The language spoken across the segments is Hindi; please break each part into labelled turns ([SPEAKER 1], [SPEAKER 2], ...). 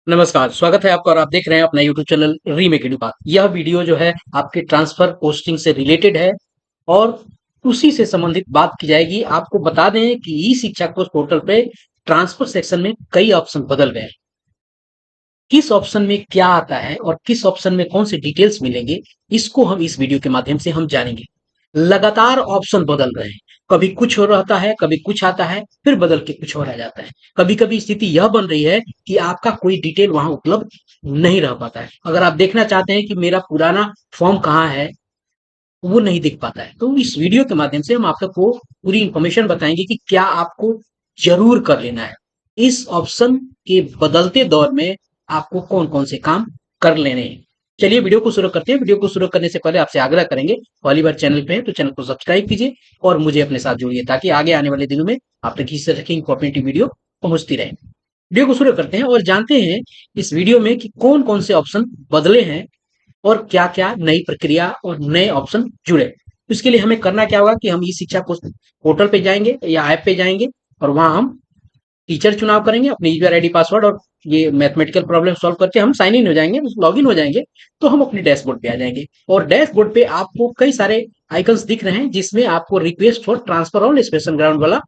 [SPEAKER 1] नमस्कार, स्वागत है आपका और आप देख रहे हैं अपना YouTube channel remake edu path. यह वीडियो जो है आपके ट्रांसफर पोस्टिंग से रिलेटेड है और उसी से संबंधित बात की जाएगी। आपको बता दें कि ई शिक्षा कोश पोर्टल पे ट्रांसफर सेक्शन में कई ऑप्शन बदल गए हैं। किस ऑप्शन में क्या आता है और किस ऑप्शन में कौन से डिटेल्स मिलेंगे, इसको हम इस वीडियो के माध्यम से हम जानेंगे। लगातार ऑप्शन बदल रहे हैं, कभी कुछ हो रहता है, कभी कुछ आता है, फिर बदल के कुछ और आ जाता है। कभी कभी स्थिति यह बन रही है कि आपका कोई डिटेल वहां उपलब्ध नहीं रह पाता है। अगर आप देखना चाहते हैं कि मेरा पुराना फॉर्म कहाँ है, वो नहीं दिख पाता है। तो इस वीडियो के माध्यम से हम आप सबको पूरी इंफॉर्मेशन बताएंगे कि क्या आपको जरूर कर लेना है। इस ऑप्शन के बदलते दौर में आपको कौन कौन से काम कर लेने हैं। चलिए वीडियो को शुरू करते हैं। वीडियो को शुरू करने से पहले आपसे आग्रह करेंगे, पहली बार चैनल पे है तो चैनल को सब्सक्राइब कीजिए और मुझे अपने साथ जोड़िए ताकि आगे आने वाले दिनों में आप तक इस तरह की इंफॉर्मेटिव वीडियो पहुंचती रहे। वीडियो को शुरू करते हैं और जानते हैं इस वीडियो में कि कौन कौन से ऑप्शन बदले हैं और क्या-क्या नई प्रक्रिया और नए ऑप्शन जुड़े। तो इसके लिए हमें करना क्या होगा कि हम ई शिक्षा पोर्टल पे जाएंगे या ऐप पे जाएंगे और वहां हम टीचर चुनाव करेंगे, अपने यूजर आईडी पासवर्ड और ये मैथमेटिकल प्रॉब्लम सॉल्व करके हम साइन इन हो जाएंगे, लॉग इन हो जाएंगे। तो हम अपने डैशबोर्ड पे आ जाएंगे और डैशबोर्ड पे आपको कई सारे आइकन्स दिख रहे हैं जिसमें आपको request for transfer on special ground वाला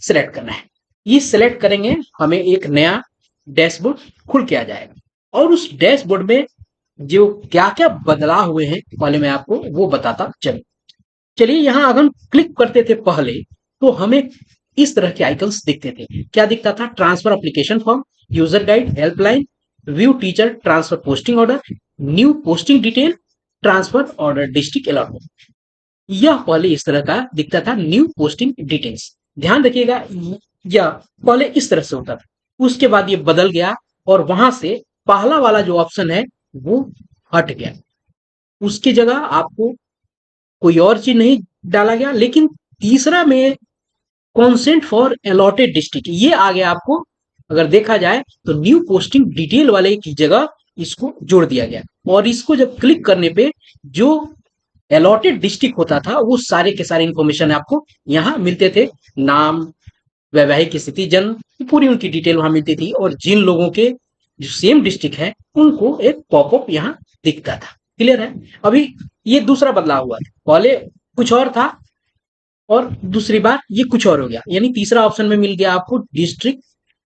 [SPEAKER 1] सिलेक्ट करना है। ये सिलेक्ट करेंगे, हमें एक नया डैशबोर्ड खुल के आ जाएगा और उस डैशबोर्ड में जो क्या क्या बदलाव हुए हैं पहले मैं आपको वो बताता चलूं। चलिए यहाँ अगर हम क्लिक करते थे पहले तो हमें इस तरह के आइकन्स दिखते थे। क्या दिखता था? Transfer application form, user guide, helpline, view teacher transfer posting order, new posting detail, transfer order district allotment. यह पहले इस तरह का दिखता था, न्यू पोस्टिंग डिटेल्स। ध्यान रखिएगा, यह पहले इस तरह से होता था। उसके बाद ये बदल गया और वहां से पहला वाला जो ऑप्शन है वो हट गया। उसकी जगह आपको कोई और चीज नहीं डाला गया, लेकिन तीसरा में कॉन्सेंट फॉर अलॉटेड डिस्ट्रिक्ट ये आ गया। आपको अगर देखा जाए तो न्यू पोस्टिंग डिटेल वाले की जगह इसको जोड़ दिया गया और इसको जब क्लिक करने पे जो अलॉटेड डिस्ट्रिक्ट होता था वो सारे के सारे इंफॉर्मेशन आपको यहाँ मिलते थे। नाम, वैवाहिक स्थिति, जन्म, पूरी उनकी डिटेल वहां मिलती थी और जिन लोगों के जो सेम डिस्ट्रिक्ट है उनको एक पॉपअप यहाँ दिखता था। क्लियर है? अभी ये दूसरा बदलाव हुआ था, पहले कुछ और था और दूसरी बार ये कुछ और हो गया। यानी तीसरा ऑप्शन में मिल गया आपको डिस्ट्रिक्ट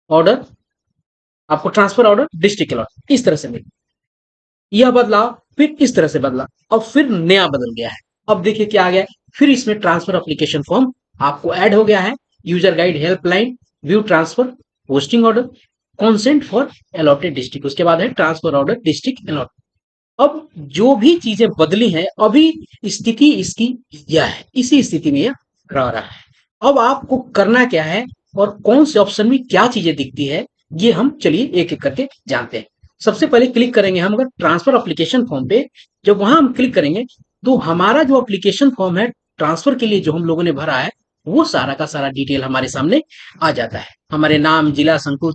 [SPEAKER 1] ऑर्डर, आपको ट्रांसफर ऑर्डर डिस्ट्रिक्ट अलॉट, इस तरह से मिल। यह बदलाव फिर इस तरह से बदला, अब फिर नया बदल गया है। अब देखिए क्या आ गया, फिर इसमें ट्रांसफर एप्लीकेशन फॉर्म आपको ऐड हो गया है, user guide, helpline, view transfer posting order, consent for allotted district, उसके बाद है ट्रांसफर ऑर्डर डिस्ट्रिक्ट अलॉट। अब जो भी चीजें बदली हैं अभी स्थिति इसकी यह है, इसी स्थिति में यह रह रहा है। अब आपको करना क्या है और कौन से ऑप्शन में क्या चीजें दिखती है ये हम चलिए एक एक करके जानते हैं। सबसे पहले क्लिक करेंगे हम अगर ट्रांसफर एप्लीकेशन फॉर्म पे। जब वहां हम क्लिक करेंगे तो हमारा जो एप्लीकेशन फॉर्म है ट्रांसफर के लिए जो हम लोगों ने भरा है वो सारा का सारा डिटेल हमारे सामने आ जाता है। हमारे नाम, जिला, संकुल,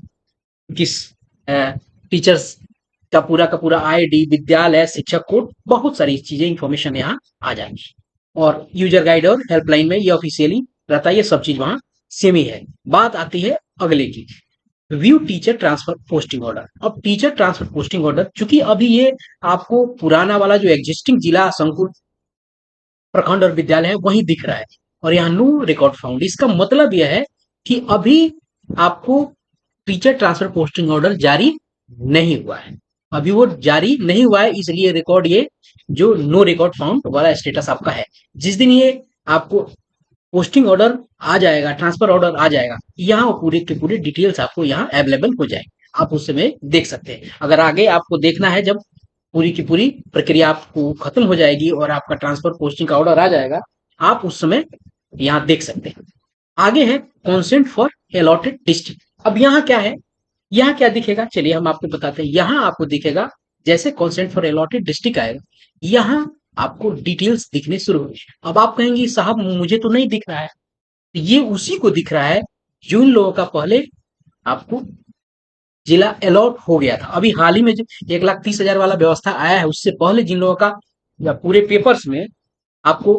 [SPEAKER 1] किस टीचर्स का पूरा आईडी, विद्यालय, शिक्षक कोड, बहुत सारी चीजें इंफॉर्मेशन यहाँ आ जाएंगी और यूजर गाइड और हेल्पलाइन में ये ऑफिशियली रहता है, ये सब चीज वहां सेम ही है। बात आती है अगले की, view teacher transfer posting order. अब टीचर ट्रांसफर पोस्टिंग ऑर्डर, चूंकि अभी ये आपको पुराना वाला जो एग्जिस्टिंग जिला, संकुल, प्रखंड और विद्यालय है वही दिख रहा है और यहाँ न्यू रिकॉर्ड फाउंड। इसका मतलब यह है कि अभी आपको टीचर ट्रांसफर पोस्टिंग ऑर्डर जारी नहीं हुआ है। अभी वो जारी नहीं हुआ है, इसलिए रिकॉर्ड ये जो नो रिकॉर्ड फाउंड वाला स्टेटस आपका है। जिस दिन ये आपको पोस्टिंग ऑर्डर आ जाएगा, ट्रांसफर ऑर्डर आ जाएगा, यहाँ पूरे के पूरे डिटेल्स आपको यहाँ अवेलेबल हो जाएंगे, आप उस समय देख सकते हैं। अगर आगे आपको देखना है जब पूरी की पूरी प्रक्रिया आपको खत्म हो जाएगी और आपका ट्रांसफर पोस्टिंग का ऑर्डर आ जाएगा, आप उस समय यहाँ देख सकते हैं। आगे है कॉन्सेंट फॉर अलॉटेड डिस्ट्रिक्ट। अब यहाँ क्या है, यहाँ क्या दिखेगा चलिए हम आपको बताते हैं। यहाँ आपको दिखेगा जैसे कॉन्सेंट फॉर अलॉटेड डिस्ट्रिक्ट आएगा, यहाँ आपको डिटेल्स दिखने शुरू होंगे। अब आप कहेंगे साहब मुझे तो नहीं दिख रहा है, ये उसी को दिख रहा है जो इन लोगों का पहले आपको जिला अलॉट हो गया था। अभी हाल ही में जो 1,30,000 वाला व्यवस्था आया है उससे पहले जिन लोगों का या पूरे पेपर्स में आपको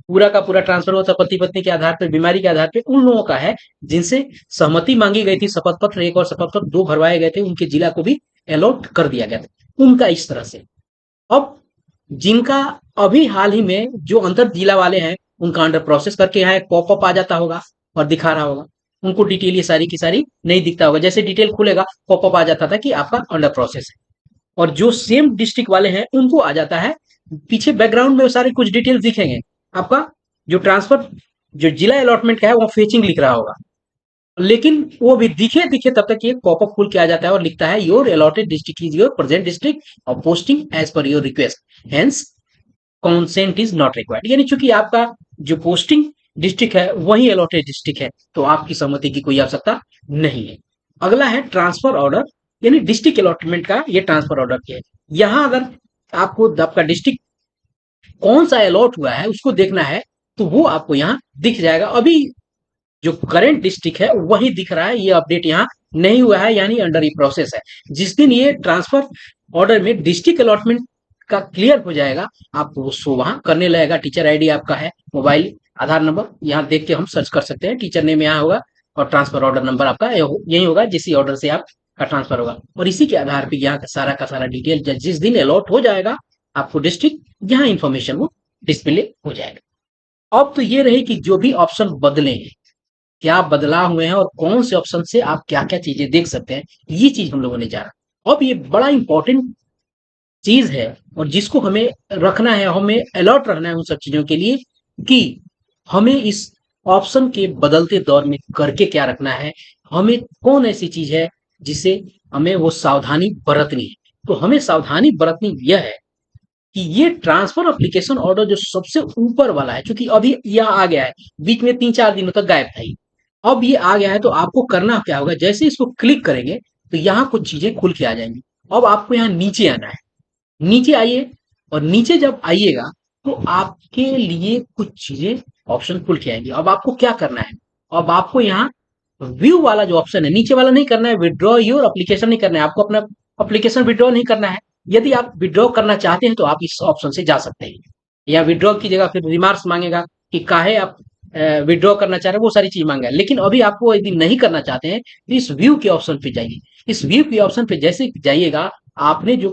[SPEAKER 1] पूरा का पूरा ट्रांसफर हुआ था पति पत्नी के आधार पर, बीमारी के आधार पर, उन लोगों का है जिनसे सहमति मांगी गई थी, शपथ पत्र 1 और शपथ पत्र 2 भरवाए गए थे, उनके जिला को भी अलॉट कर दिया गया था उनका इस तरह से। अब जिनका अभी हाल ही में जो अंतर जिला वाले हैं उनका अंडर प्रोसेस करके यहाँ एक पॉपअप आ जाता होगा और दिखा रहा होगा, उनको डिटेल ये सारी की सारी नहीं दिखता होगा। जैसे डिटेल खुलेगा पॉपअप आ जाता था कि आपका अंडर प्रोसेस है। और जो सेम डिस्ट्रिक्ट वाले हैं उनको आ जाता है पीछे बैकग्राउंड में सारे कुछ डिटेल्स दिखेंगे। आपका जो ट्रांसफर जो जिला अलॉटमेंट का है वो फेचिंग लिख रहा होगा, लेकिन वो भी दिखे दिखे तब तक ये पॉपअप खुल के आ जाता है और लिखता है your allotted district is your present district और posting as per your request hence consent is not required. यानी चूंकि आपका जो पोस्टिंग डिस्ट्रिक्ट है वही अलॉटेड डिस्ट्रिक्ट है तो आपकी सहमति की कोई आवश्यकता नहीं है। अगला है ट्रांसफर ऑर्डर, यानी डिस्ट्रिक्ट अलॉटमेंट का ये ट्रांसफर ऑर्डर क्या है। यहाँ अगर आपको आपका डिस्ट्रिक्ट कौन सा अलॉट हुआ है उसको देखना है तो वो आपको यहाँ दिख जाएगा। अभी जो करंट डिस्ट्रिक्ट है वही दिख रहा है, ये अपडेट यहाँ नहीं हुआ है यानी अंडर ई प्रोसेस है। जिस दिन ये ट्रांसफर ऑर्डर में डिस्ट्रिक्ट अलॉटमेंट का क्लियर हो जाएगा आपको वो वहां करने लगेगा। टीचर आईडी आपका है, मोबाइल आधार नंबर यहाँ देख के हम सर्च कर सकते हैं, टीचर नेम यहाँ होगा और ट्रांसफर ऑर्डर नंबर आपका यही होगा जिस ऑर्डर से आपका ट्रांसफर होगा। और इसी के आधार पर यहाँ का सारा डिटेल जिस दिन अलॉट हो जाएगा आपको डिस्ट्रिक्ट यहाँ इंफॉर्मेशन वो डिस्प्ले हो जाएगा। अब तो ये रही कि जो भी ऑप्शन बदले हैं क्या बदलाव हुए हैं और कौन से ऑप्शन से आप क्या क्या चीजें देख सकते हैं, ये चीज हम लोगों ने जाना। अब ये बड़ा इंपॉर्टेंट चीज है और जिसको हमें रखना है, हमें अलर्ट रहना है उन सब चीजों के लिए कि हमें इस ऑप्शन के बदलते दौर में करके क्या रखना है, हमें कौन ऐसी चीज है जिसे हमें वो सावधानी बरतनी है। तो हमें सावधानी बरतनी यह है कि ये ट्रांसफर एप्लीकेशन ऑर्डर जो सबसे ऊपर वाला है, क्योंकि अभी यह आ गया है, बीच में 3-4 दिनों तक गायब था, अब ये आ गया है तो आपको करना क्या होगा, जैसे इसको क्लिक करेंगे तो यहाँ कुछ चीजें खुल के आ जाएंगी। अब आपको यहाँ नीचे आना है, नीचे आइए और नीचे जब आइएगा तो आपके लिए कुछ चीजें ऑप्शन खुल के आएंगे। अब आपको क्या करना है, अब आपको यहाँ व्यू वाला जो ऑप्शन है, नीचे वाला नहीं करना है, विड्रॉ योर एप्लीकेशन नहीं करना है, आपको अपना एप्लीकेशन विड्रॉ नहीं करना है। यदि आप विड्रॉ करना चाहते हैं तो आप इस ऑप्शन से जा सकते हैं। या विड्रॉ की जगह फिर रिमार्क्स मांगेगा कि काहे आप विड्रॉ करना चाह रहे हैं, वो सारी चीज मांगा है। लेकिन अभी आपको यदि नहीं करना चाहते हैं तो इस व्यू के ऑप्शन पे जाइए। इस व्यू के ऑप्शन पे जैसे जाइएगा आपने जो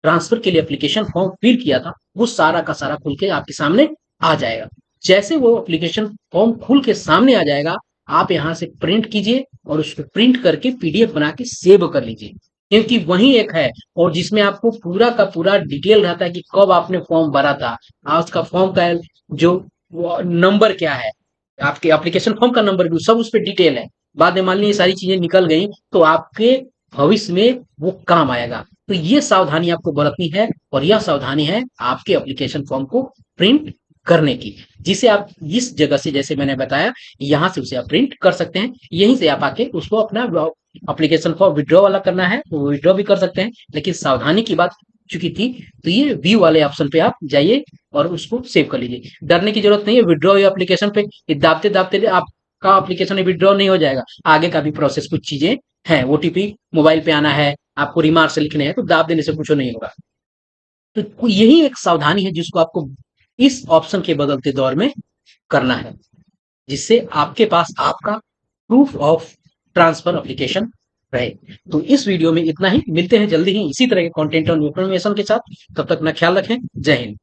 [SPEAKER 1] ट्रांसफर के लिए एप्लीकेशन फॉर्म फिल किया था वो सारा का सारा खुल के आपके सामने आ जाएगा। जैसे वो एप्लीकेशन फॉर्म खुल के सामने आ जाएगा आप यहाँ से प्रिंट कीजिए और उसको प्रिंट करके पीडीएफ बना के सेव कर लीजिए, क्योंकि वही एक है और जिसमें आपको पूरा का पूरा डिटेल रहता है कि कब आपने फॉर्म भरा था, आज का फॉर्म का जो नंबर क्या है, आपके एप्लीकेशन फॉर्म का नंबर भी सब उस पर डिटेल है। बाद में मान लीजिए सारी चीजें निकल गई तो आपके भविष्य में वो काम आएगा। तो ये सावधानी आपको बरतनी है और यह सावधानी है आपके एप्लीकेशन फॉर्म को प्रिंट करने की, जिसे आप इस जगह से जैसे मैंने बताया यहाँ से उसे आप प्रिंट कर सकते हैं। यहीं से आप आके उसको अपना एप्लीकेशन फॉर्म विड्रॉ वाला करना है तो विड्रॉ भी कर सकते हैं, लेकिन सावधानी की बात चुकी थी तो ये व्यू वाले ऑप्शन पे आप जाइए और उसको सेव कर लीजिए। डरने की जरूरत नहीं है, विड्रॉ या एप्लीकेशन पे दाबते दाबते आपका एप्लीकेशन विड्रॉ नहीं हो जाएगा, आगे का भी प्रोसेस कुछ चीजें हैं, ओटीपी मोबाइल पे आना है, आपको रिमार्क्स लिखने हैं, तो दाब देने से कुछ नहीं होगा। तो यही एक सावधानी है जिसको आपको इस ऑप्शन के बदलते दौर में करना है, जिससे आपके पास आपका प्रूफ ऑफ ट्रांसफर एप्लीकेशन रहे। तो इस वीडियो में इतना ही, मिलते हैं जल्दी ही इसी तरह के कंटेंट और इन्फॉर्मेशन के साथ, तब तक अपना ख्याल रखें। जय हिंद।